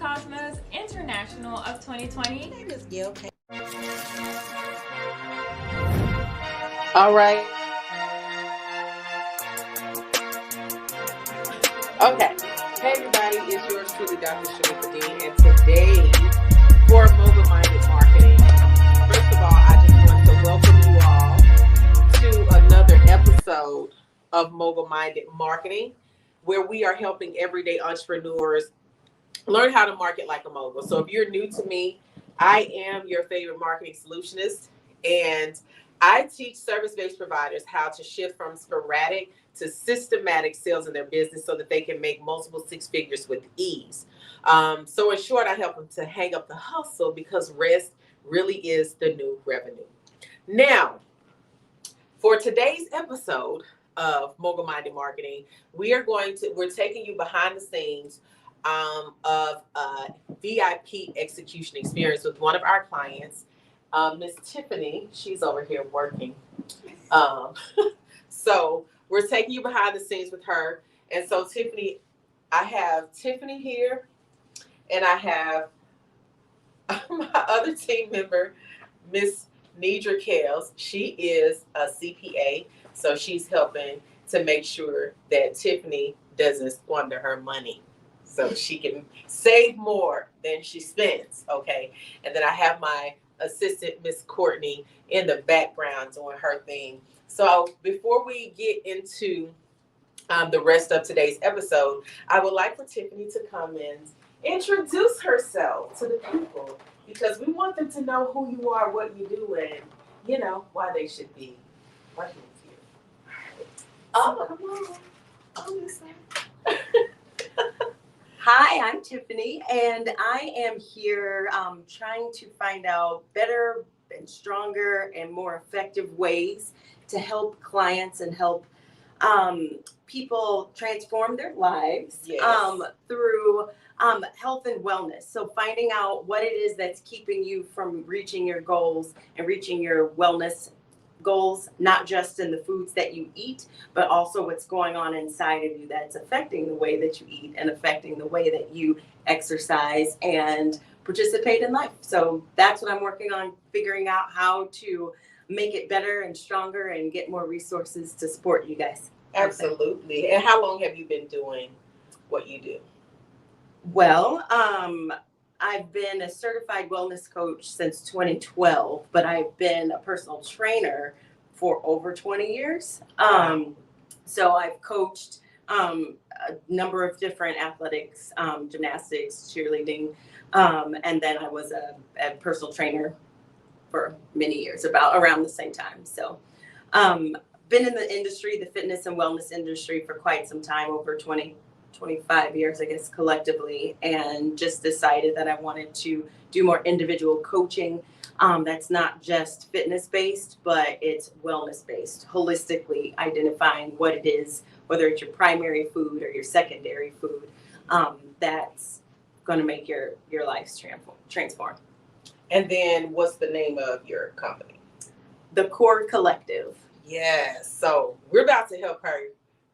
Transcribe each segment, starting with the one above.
Cosmos International of 2020. My name is Gil. All right. Okay. Hey everybody, it's yours truly, Dr. Shanique, and today for Mogul Minded Marketing. First of all, I just want to welcome you all to another episode of Mogul Minded Marketing, where we are helping everyday entrepreneurs learn how to market like a mogul. So if you're new to me, I am your favorite marketing solutionist, and I teach service-based providers how to shift from sporadic to systematic sales in their business so that they can make multiple six figures with ease. So in short, I help them to hang up the hustle because rest really is the new revenue. Now, for today's episode of Mogul Minded Marketing, we're taking you behind the scenes of a VIP execution experience with one of our clients, Miss Tiffany. She's over here working. So we're taking you behind the scenes with her. And so Tiffany, I have Tiffany here, and I have my other team member, Miss Nidra Kales. She is a CPA, so she's helping to make sure that Tiffany doesn't squander her money, so she can save more than she spends, okay? And then I have my assistant, Miss Courtney, in the background doing her thing. So before we get into the rest of today's episode, I would like for Tiffany to come and introduce herself to the people, because we want them to know who you are, what you do, and, you know, why they should be working with you. Oh, come on. I'm listening. Hi, I'm Tiffany, and I am here trying to find out better and stronger and more effective ways to help clients and help people transform their lives through health and wellness. So finding out what it is that's keeping you from reaching your goals and reaching your wellness goals, not just in the foods that you eat, but also what's going on inside of you that's affecting the way that you eat and affecting the way that you exercise and participate in life. So that's what I'm working on, figuring out how to make it better and stronger and get more resources to support you guys. Absolutely. And how long have you been doing what you do? Well, I've been a certified wellness coach since 2012, but I've been a personal trainer for over 20 years. So I've coached a number of different athletics, gymnastics, cheerleading, and then I was a personal trainer for many years, around the same time. So been in the industry, the fitness and wellness industry, for quite some time, over 25 years, I guess, collectively, and just decided that I wanted to do more individual coaching that's not just fitness based, but it's wellness based, holistically identifying what it is, whether it's your primary food or your secondary food, that's going to make your lives transform. And then what's the name of your company? The Core Collective. Yes. So we're about to help her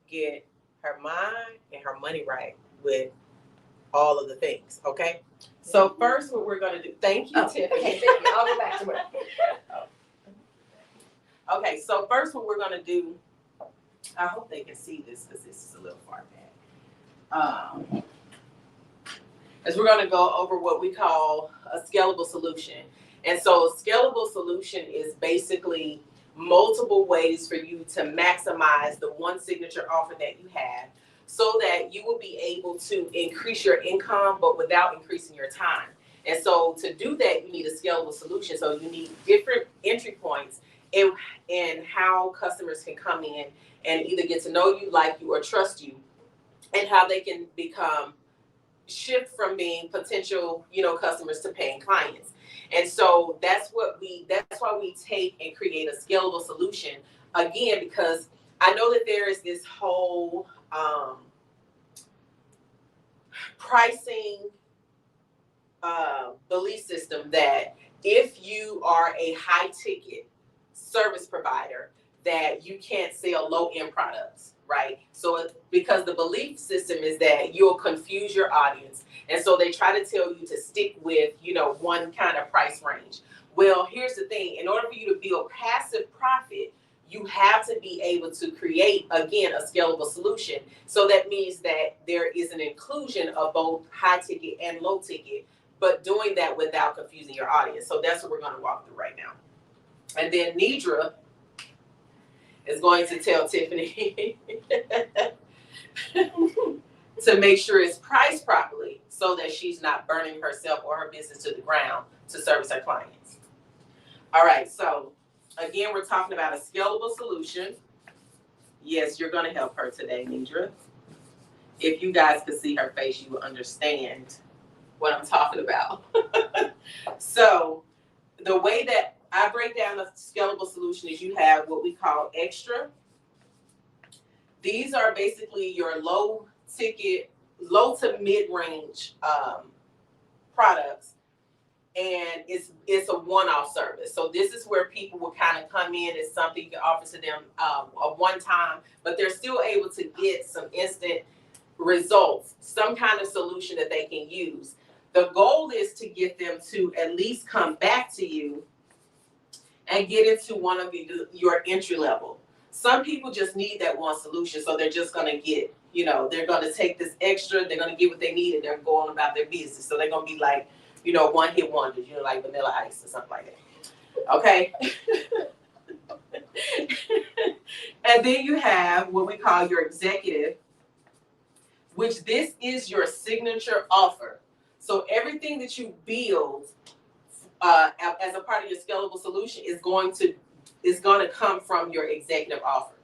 get her mind and her money right with all of the things, okay? So first what we're going to do, thank you, Tiffany. Okay, thank you. I'll go back to work. Okay, so first what we're going to do, I hope they can see this because this is a little far back, is we're going to go over what we call a scalable solution. And so a scalable solution is basically multiple ways for you to maximize the one signature offer that you have so that you will be able to increase your income, but without increasing your time. And so to do that, you need a scalable solution. So you need different entry points in how customers can come in and either get to know you, like you, or trust you, and how they can shift from being potential, customers to paying clients. And so that's why we take and create a scalable solution, again, because I know that there is this whole pricing belief system that if you are a high ticket service provider, that you can't sell low end products, right? So because the belief system is that you'll confuse your audience. And so they try to tell you to stick with, one kind of price range. Well, here's the thing. In order for you to build passive profit, you have to be able to create, again, a scalable solution. So that means that there is an inclusion of both high ticket and low ticket, but doing that without confusing your audience. So that's what we're going to walk through right now. And then Nidra is going to tell Tiffany to make sure it's priced properly so that she's not burning herself or her business to the ground to service her clients. All right, so again, we're talking about a scalable solution. Yes, you're going to help her today, Nidra. If you guys could see her face, you will understand what I'm talking about. So the way that I break down the scalable solution is you have what we call extra. These are basically your low to mid-range products, and it's a one-off service. So this is where people will kind of come in as something you can offer to them a one-time, but they're still able to get some instant results, some kind of solution that they can use. The goal is to get them to at least come back to you and get into one of your entry level. Some people just need that one solution, so they're just going to get, they're going to take this extra, they're going to get what they need, and they're going about their business. So they're going to be like, one-hit wonders, like Vanilla Ice or something like that. Okay? And then you have what we call your executive, which this is your signature offer. So everything that you build as a part of your scalable solution is going to come from your executive offer.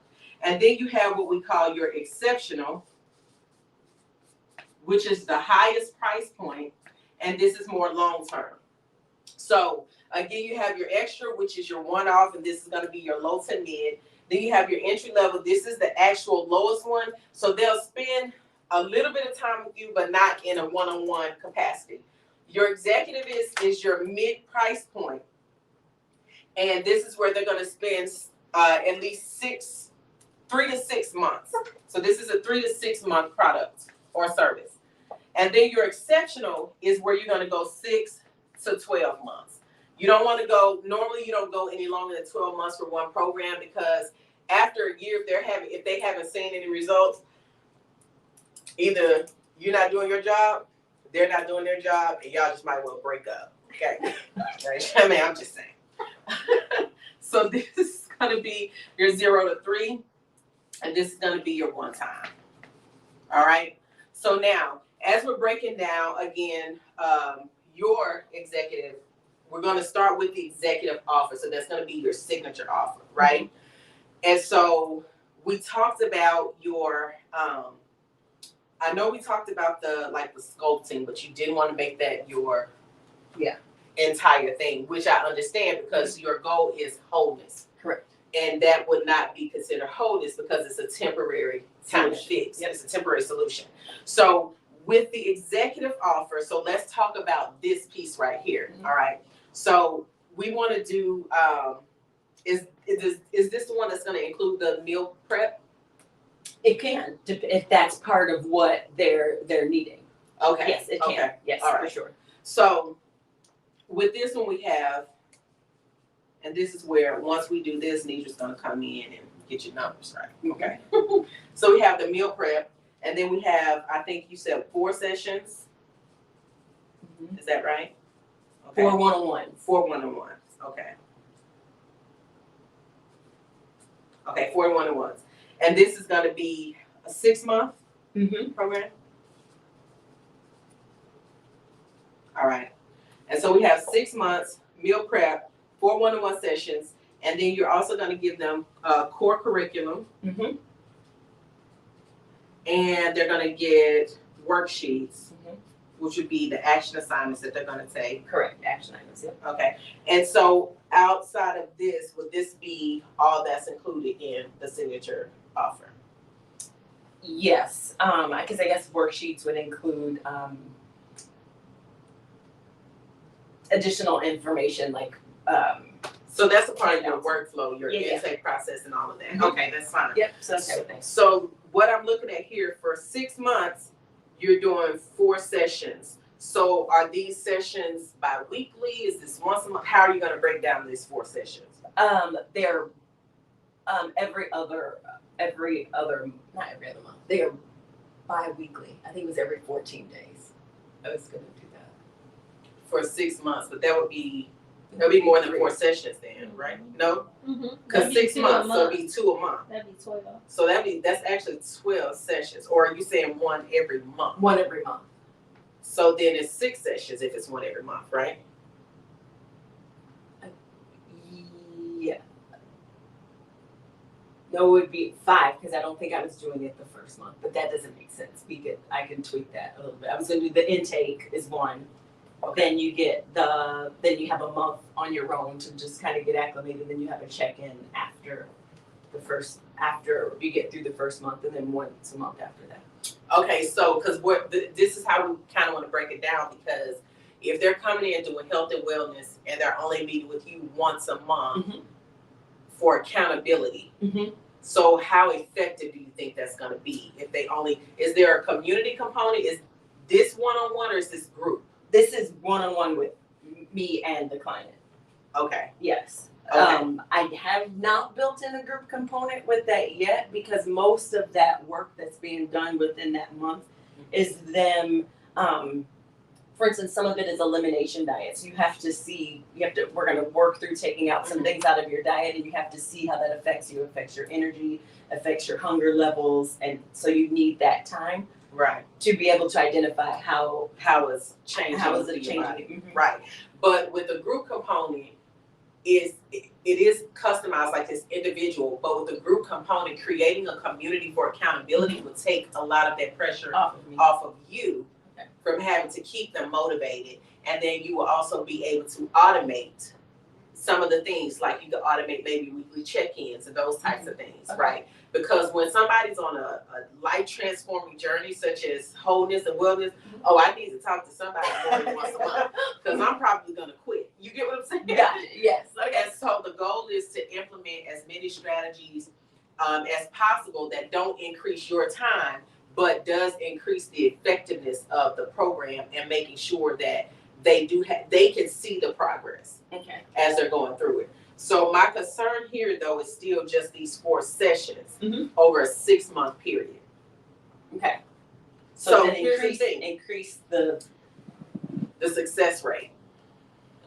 And then you have what we call your exceptional, which is the highest price point, and this is more long term. So again, you have your extra, which is your one-off, and this is going to be your low to mid. Then you have your entry level. This is the actual lowest one. So they'll spend a little bit of time with you, but not in a one-on-one capacity. Your executive is your mid-price point, and this is where they're going to spend at least 3 to 6 months. So this is a 3 to 6 month product or service. And then your exceptional is where you're going to go 6 to 12 months. You don't want to go, normally you don't go any longer than 12 months for one program, because after a year, if they haven't seen any results, either you're not doing your job, they're not doing their job, and y'all just might well break up. Okay? I mean, I'm just saying. So this is going to be your 0 to 3, and this is going to be your one time. All right? So now, as we're breaking down, again, your executive, we're going to start with the executive offer. So that's going to be your signature offer, right? Mm-hmm. And so we talked about your, I know we talked about the sculpting, but you didn't want to make that your entire thing, which I understand, because your goal is wholeness. Correct. And that would not be considered wholeness because it's a temporary kind of fix. Yep. It's a temporary solution. So with the executive offer, so let's talk about this piece right here. Mm-hmm. All right. So we want to do, is this the one that's going to include the meal prep? It can, if that's part of what they're needing. Okay. Yes, it can. Okay. Yes, all right. For sure. So with this one we have, and this is where once we do this, Nidra's going to come in and get your numbers right. Okay. So we have the meal prep, and then we have, I think you said 4 sessions. Mm-hmm. Is that right? Okay. 4 one-on-ones. 4 one-on-ones. Okay. Okay, 4 one-on-ones. And this is going to be a 6-month program. All right. And so we have 6 months, meal prep, 4 one-on-one sessions, and then you're also going to give them a core curriculum. Mm-hmm. And they're going to get worksheets, which would be the action assignments that they're going to take. Correct, action items. Yep. Okay. And so outside of this, would this be all that's included in the signature offer? Yes, because I guess worksheets would include additional information like. So that's a part of your workflow, your intake process, and all of that. Mm-hmm. Okay, that's fine. Yep. So that's everything. So what I'm looking at here for 6 months, you're doing 4 sessions. So are these sessions bi-weekly? Is this once a month? How are you going to break down these 4 sessions? They're every other, not every other month. They're bi-weekly. I think it was every 14 days. I was going to do that. For 6 months, but that would be, there'll be more than 4 sessions then, right? No? Because 6 months, so it'd be 2 a month. That'd be 12. So that's actually 12 sessions. Or are you saying 1 every month? 1 every month. So then it's 6 sessions if it's 1 every month, right? Yeah. No, it would be 5 because I don't think I was doing it the first month, but that doesn't make sense. I can tweak that a little bit. I was going to do the intake is 1. Okay. Then you have a month on your own to just kind of get acclimated. Then you have a check-in after you get through the first month, and then once a month after that. Okay, so because this is how we kind of want to break it down, because if they're coming in doing health and wellness and they're only meeting with you once a month for accountability, so how effective do you think that's going to be? Is there a community component? Is this one-on-one or is this group? This is one-on-one with me and the client. Okay. Yes. Okay. I have not built in a group component with that yet because most of that work that's being done within that month is them, for instance, some of it is elimination diets. We're going to work through taking out some things out of your diet, and you have to see how that affects you, affects your energy, affects your hunger levels. And so you need that time. Right. To be able to identify how is it changing? Right. But with the group component, it is customized like this individual, but with the group component, creating a community for accountability would take a lot of that pressure off of you from having to keep them motivated. And then you will also be able to automate some of the things, like you could automate maybe weekly check-ins and those types of things, right? Because when somebody's on a life-transforming journey, such as wholeness and wellness, I need to talk to somebody more than once a month because I'm probably going to quit. You get what I'm saying? Got it. Yes. Okay. And so the goal is to implement as many strategies as possible that don't increase your time, but does increase the effectiveness of the program and making sure that they can see the progress as they're going through it. So my concern here, though, is still just these 4 sessions over a 6-month period. Okay. So then here's the thing: increase the success rate.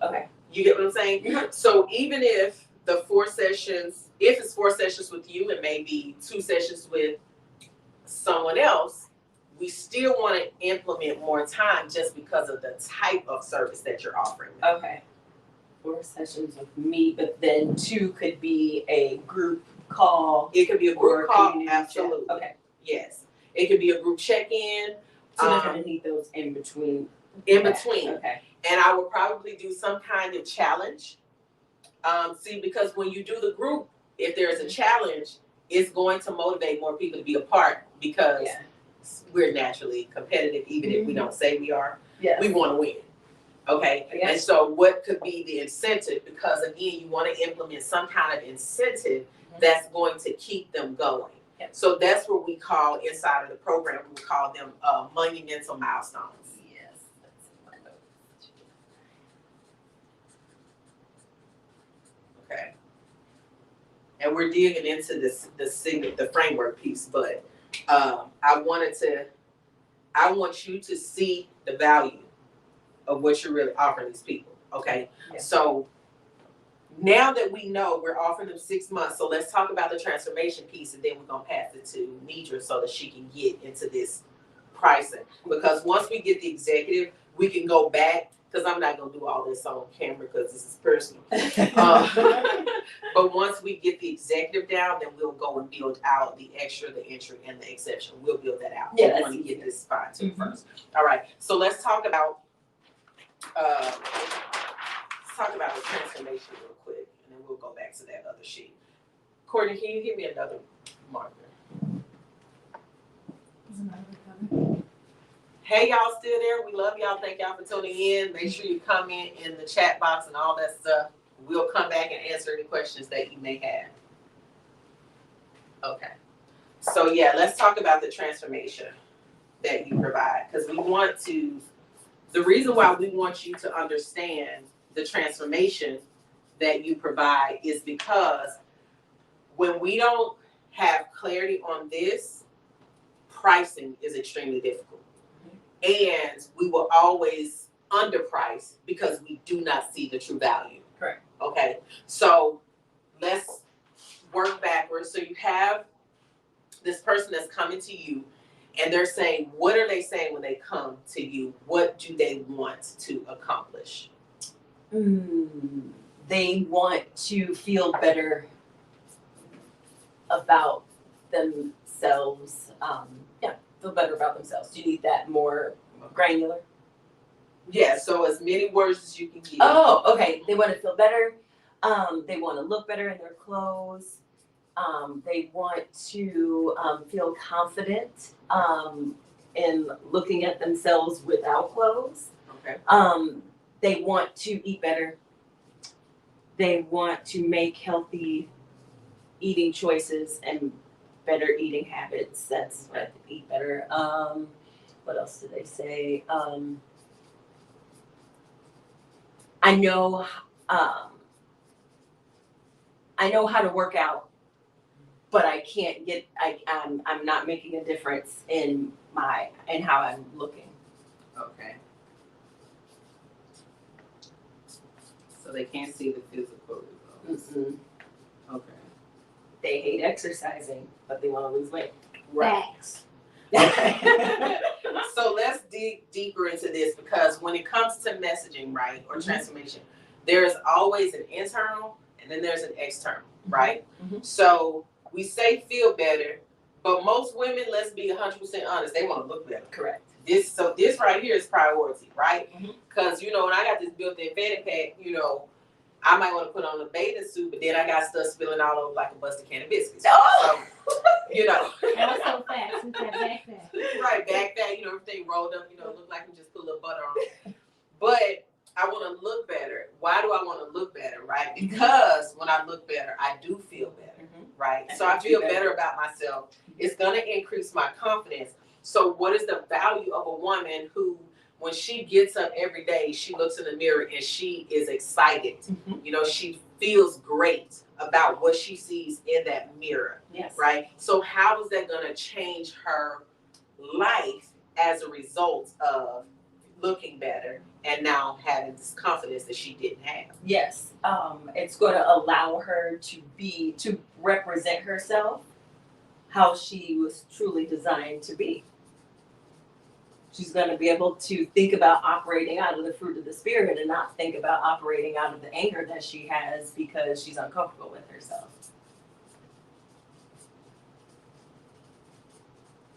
Okay. You get what I'm saying? Mm-hmm. So even if the 4 sessions, if it's 4 sessions with you and maybe 2 sessions with someone else, we still want to implement more time just because of the type of service that you're offering. Okay. 4 sessions with me, but then 2 could be a group call. It could be a group call, absolutely. Chat. Okay. Yes. It could be a group check-in. So they're going to need those in between. Okay. And I would probably do some kind of challenge. Because when you do the group, if there's a challenge, it's going to motivate more people to be a part because we're naturally competitive, even if we don't say we are. Yeah. We want to win. Okay. Yes. And so what could be the incentive? Because again, you want to implement some kind of incentive that's going to keep them going. Yep. So that's what we call inside of the program, we call them monumental milestones. Yes. That's in my notes. Okay. And we're digging into the framework piece, but I want you to see the value of what you're really offering these people. Okay. Yeah. So now that we know we're offering them 6 months, so let's talk about the transformation piece, and then we're gonna pass it to Nidra so that she can get into this pricing. Because once we get the executive, we can go back, because I'm not gonna do all this on camera because this is personal. But once we get the executive down, then we'll go and build out the extra, the entry, and the exception. We'll build that out. Yeah, we want to get this spot to first. All right. So let's talk about the transformation real quick, and then we'll go back to that other sheet. Courtney, can you give me another marker? Hey, y'all still there? We love y'all. Thank y'all for tuning in. Make sure you comment in the chat box and all that stuff. We'll come back and answer any questions that you may have. Okay. So yeah, let's talk about the transformation. that you provide, because the reason why we want you to understand the transformation that you provide is because when we don't have clarity on this, pricing is extremely difficult. And we will always underprice because we do not see the true value. Correct. Okay, so let's work backwards. So you have this person that's coming to you, and they're saying, what are they saying when they come to you? What do they want to accomplish? They want to feel better about themselves. Feel better about themselves. Do you need that more granular? Yeah, so as many words as you can give. Oh, okay. They want to feel better. They want to look better in their clothes. They want to feel confident in looking at themselves without clothes. Okay. They want to eat better. They want to make healthy eating choices and better eating habits. That's what I think, eat better. What else did they say? I know how to work out, but I can't get. I'm not making a difference in how I'm looking. Okay. So they can't see the physical results. Mm-hmm. Okay. They hate exercising, but they want to lose weight. Facts. So let's dig deeper into this, because when it comes to messaging, right, or transformation, there's always an internal and then there's an external, right? Mm-hmm. So we say feel better, but most women, let's be 100% honest, they want to look better. Correct. This right here is priority, right? Mm-hmm. Because, when I got this built-in fanny pack, I might want to put on a bathing suit, but then I got stuff spilling all over like a busted can of biscuits. Oh! So, That was so fast with that backpack. right, backpack, everything rolled up, look like we just put a little butter on it. But I want to look better. Why do I want to look better, right? Because when I look better, I do feel better, right? So I feel better about myself. It's going to increase my confidence. So what is the value of a woman who, when she gets up every day, she looks in the mirror and she is excited. She feels great about what she sees in that mirror. Yes. Right? So how is that going to change her life as a result of looking better and now having this confidence that she didn't have? Yes. It's going to allow her to represent herself how she was truly designed to be. She's going to be able to think about operating out of the fruit of the spirit and not think about operating out of the anger that she has because she's uncomfortable with herself.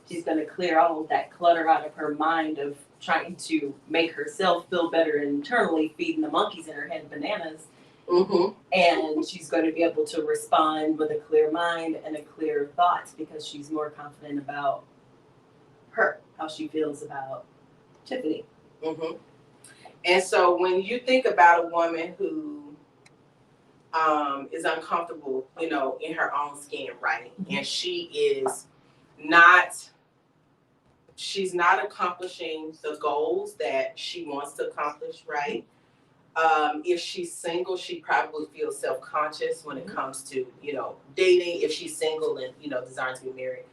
She's going to clear all of that clutter out of her mind of trying to make herself feel better internally, feeding the monkeys in her head bananas. Mm-hmm. And she's going to be able to respond with a clear mind and a clear thoughts because she's more confident about her, how she feels about Tiffany. Mm-hmm. And so when you think about a woman who is uncomfortable, in her own skin, right? Mm-hmm. And she's not accomplishing the goals that she wants to accomplish, right? If she's single, she probably feels self-conscious when it comes to, dating. If she's single and, desiring to be married,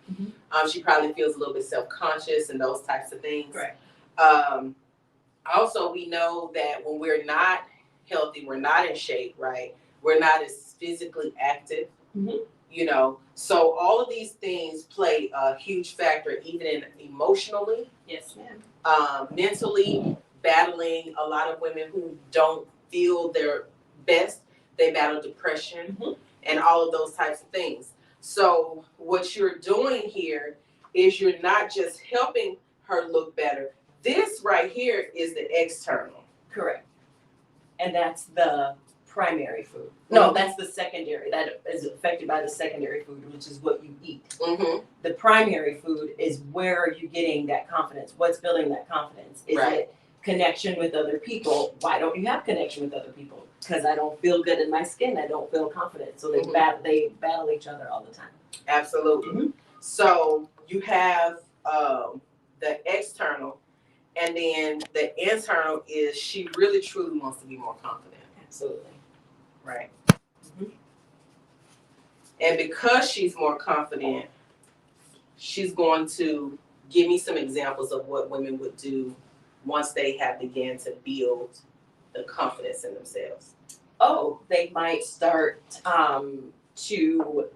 she probably feels a little bit self-conscious and those types of things. Correct. Also, we know that when we're not healthy, we're not in shape, right? We're not as physically active, So all of these things play a huge factor, even in emotionally. Yes, ma'am. Mentally, battling a lot of women who don't feel their best. They battle depression and all of those types of things. So what you're doing here is you're not just helping her look better. This right here is the external. Correct. And that's the primary food. No, that's the secondary. That is affected by the secondary food, which is what you eat. Mm-hmm. The primary food is where are you getting that confidence? What's building that confidence? Is it connection with other people? Why don't you have connection with other people? Because I don't feel good in my skin. I don't feel confident. So they battle each other all the time. Absolutely. So you have the external, and then the internal is she really truly wants to be more confident. Absolutely. Right. Mhm. And because she's more confident, she's going to give me some examples of what women would do once they have began to build the confidence in themselves. Oh, they might start to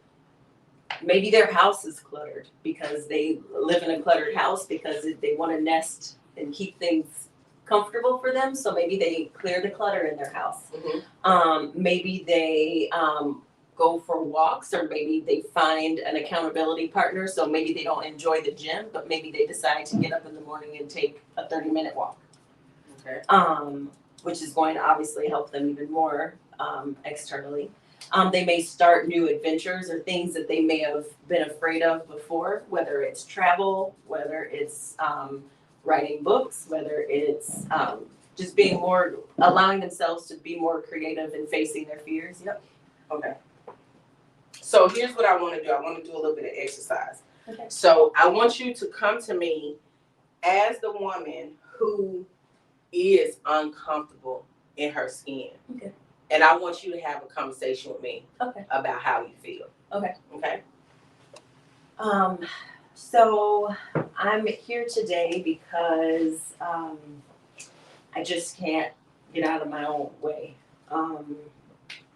maybe their house is cluttered because they live in a cluttered house because they want to nest and keep things comfortable for them. So maybe they clear the clutter in their house. Maybe they go for walks, or maybe they find an accountability partner. So maybe they don't enjoy the gym, but maybe they decide to get up in the morning and take a 30-minute walk. Okay. Which is going to obviously help them even more externally. They may start new adventures or things that they may have been afraid of before, whether it's travel, whether it's writing books, whether it's just being more, allowing themselves to be more creative and facing their fears. Yep. Okay. So here's what I want to do. I want to do a little bit of exercise. Okay. So I want you to come to me as the woman who is uncomfortable in her skin. Okay. And I want you to have a conversation with me Okay. about how you feel. Okay. Okay. So I'm here today because I just can't get out of my own way.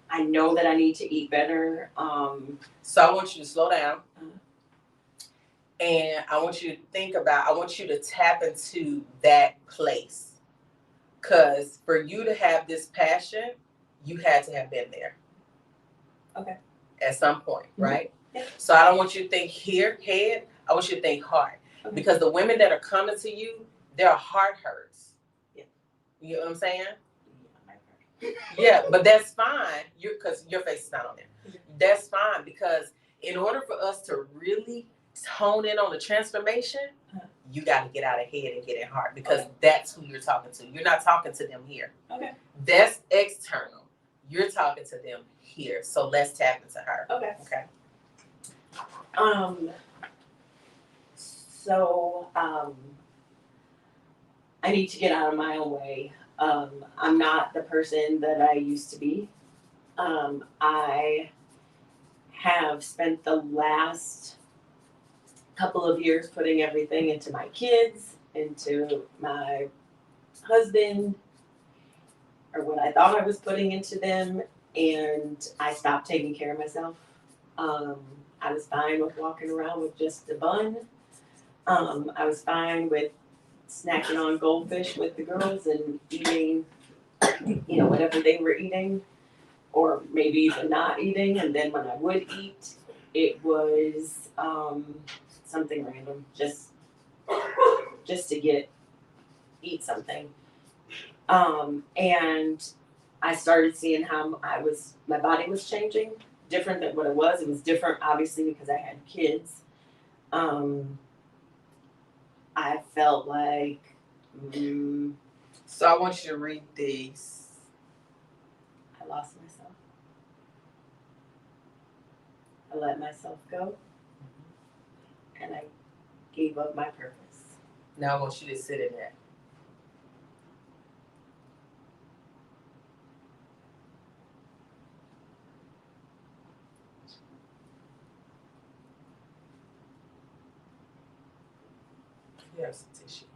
I know that I need to eat better. So I want you to slow down. And I want you to I want you to tap into that place. Because for you to have this passion, you had to have been there. Okay. At some point, right? Yeah. So I don't want you to think head. I want you to think heart. Okay. Because the women that are coming to you, their heart hurts. Yeah. You know what I'm saying? Yeah, but that's fine. Because your face is not on there. Okay. That's fine, because in order for us to really hone in on the transformation, you got to get out of head and get in heart, because that's who you're talking to. You're not talking to them here. Okay. That's external. You're talking to them here. So let's tap into her. Okay. Okay. I need to get out of my own way. I'm not the person that I used to be. I have spent the last couple of years putting everything into my kids, into my husband, or what I thought I was putting into them, and I stopped taking care of myself. I was fine with walking around with just a bun. I was fine with snacking on goldfish with the girls and eating, whatever they were eating, or maybe even not eating. And then when I would eat, it was something random, just to eat something. And I started seeing how my body was changing, different than what it was. It was different, obviously, because I had kids. I felt like. So I want you to read these. I lost myself. I let myself go. And I gave up my purpose. Now I want you to sit in that. Here's some tissue.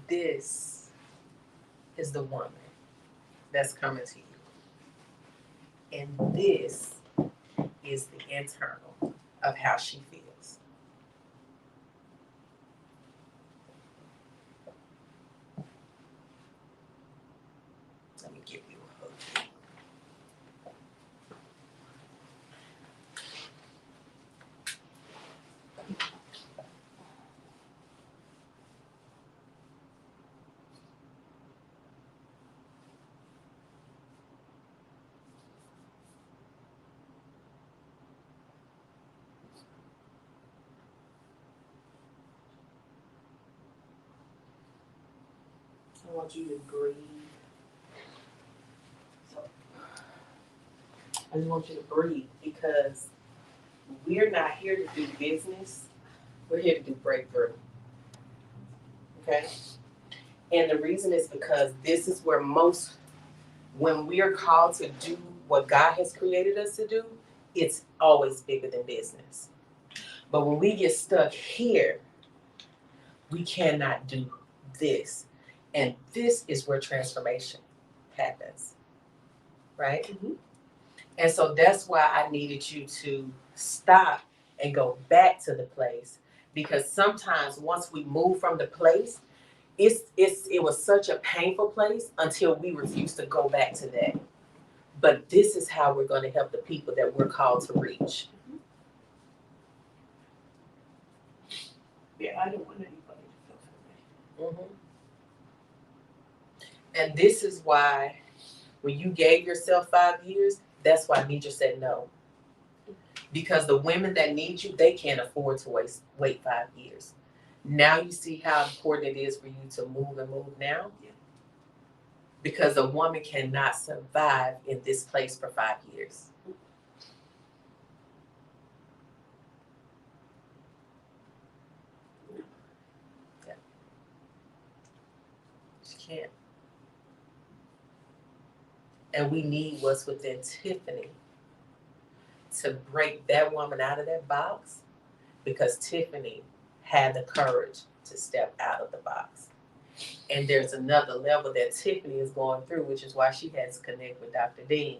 This is the woman that's coming to you. And this is the internal of how she feels. Let me give you a hug. I want you to breathe. So, I just want you to breathe because we're not here to do business. We're here to do breakthrough. Okay? And the reason is because this is where when we are called to do what God has created us to do, it's always bigger than business. But when we get stuck here, we cannot do this. And this is where transformation happens. Right? Mhm. And so that's why I needed you to stop and go back to the place. Because sometimes once we move from the place, it was such a painful place until we refuse to go back to that. But this is how we're going to help the people that we're called to reach. Yeah, I don't want anybody to feel that way. And this is why when you gave yourself 5 years, that's why Nidra said no. Because the women that need you, they can't afford to wait 5 years. Now you see how important it is for you to move and move now? Yeah. Because a woman cannot survive in this place for 5 years. Yeah. She can't. And we need what's within Tiffany to break that woman out of that box, because Tiffany had the courage to step out of the box. And there's another level that Tiffany is going through, which is why she has to connect with Dr. Dean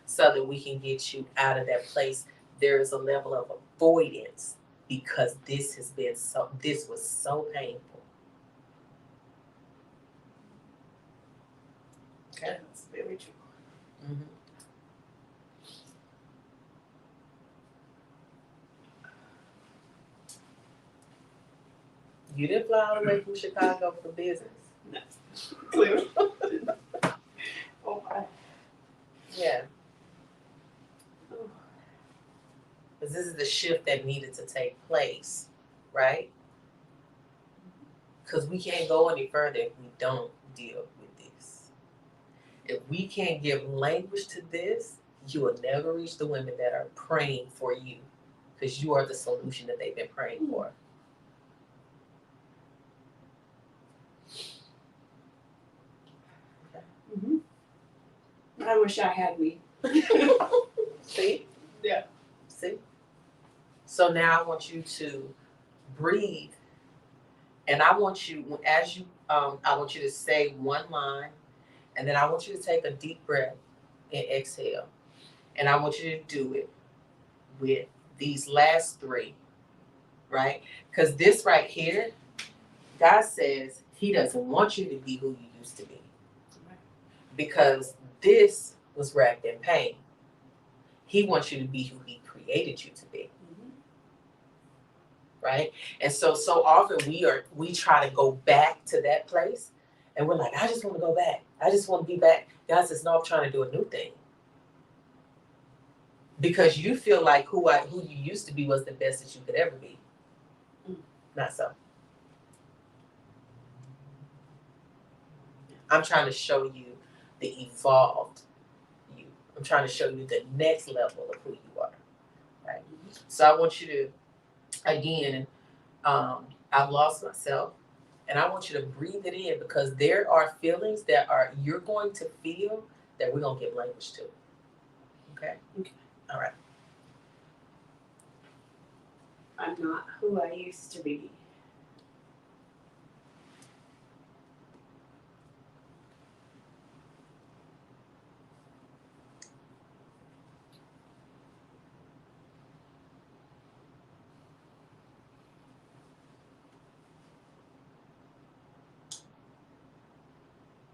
so that we can get you out of that place. There is a level of avoidance because this was so painful. Okay? That's very true. Mm-hmm. You didn't fly all the way from Chicago for business. No. Clear. Oh my. Yeah. Because this is the shift that needed to take place, right? Because we can't go any further if we don't deal with this. If we can't give language to this, you will never reach the women that are praying for you, because you are the solution that they've been praying for. Mm-hmm. I wish I had me. See? Yeah. See? So now I want you to breathe, and I want you, I want you to say one line, and then I want you to take a deep breath and exhale. And I want you to do it with these last 3, right? Because this right here, God says He doesn't want you to be who you used to be. Because this was wrapped in pain. He wants you to be who He created you to be. Right? And so often we try to go back to that place, and we're like, I just want to go back. I just want to be back. God says, no, I'm trying to do a new thing. Because you feel like who you used to be was the best that you could ever be. Not so. I'm trying to show you the evolved you. I'm trying to show you the next level of who you are. Right? So I want you to, again, I've lost myself, and I want you to breathe it in, because there are feelings that you're going to feel that we're going to give language to. Okay? All right. I'm not who I used to be.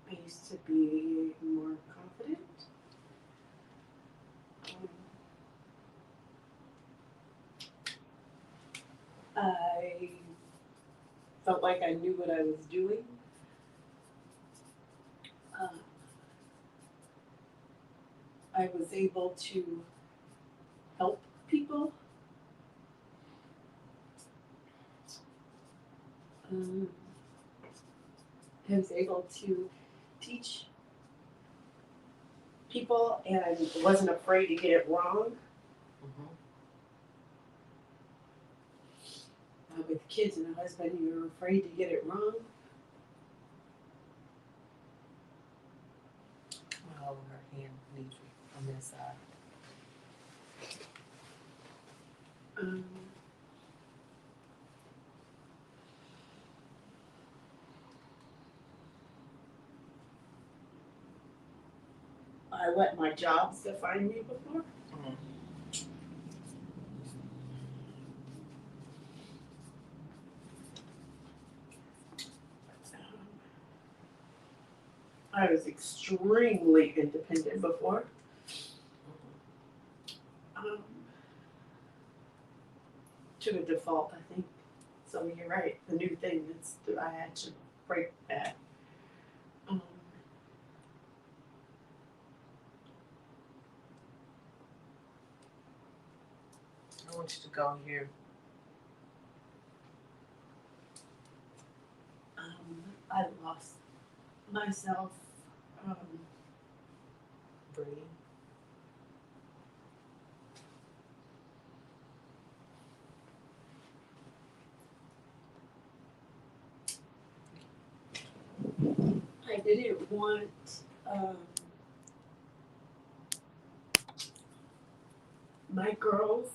I used to be more confident. I felt like I knew what I was doing. I was able to help people. was able to teach people and wasn't afraid to get it wrong. With kids and a husband, you're afraid to get it wrong. Oh, her hand needs you on this side. I let my jobs define me before. I was extremely independent before. To a default, I think. So you're right. The new thing is that I had to break that. I want you to go here. I lost myself. Breathe. I didn't want my girls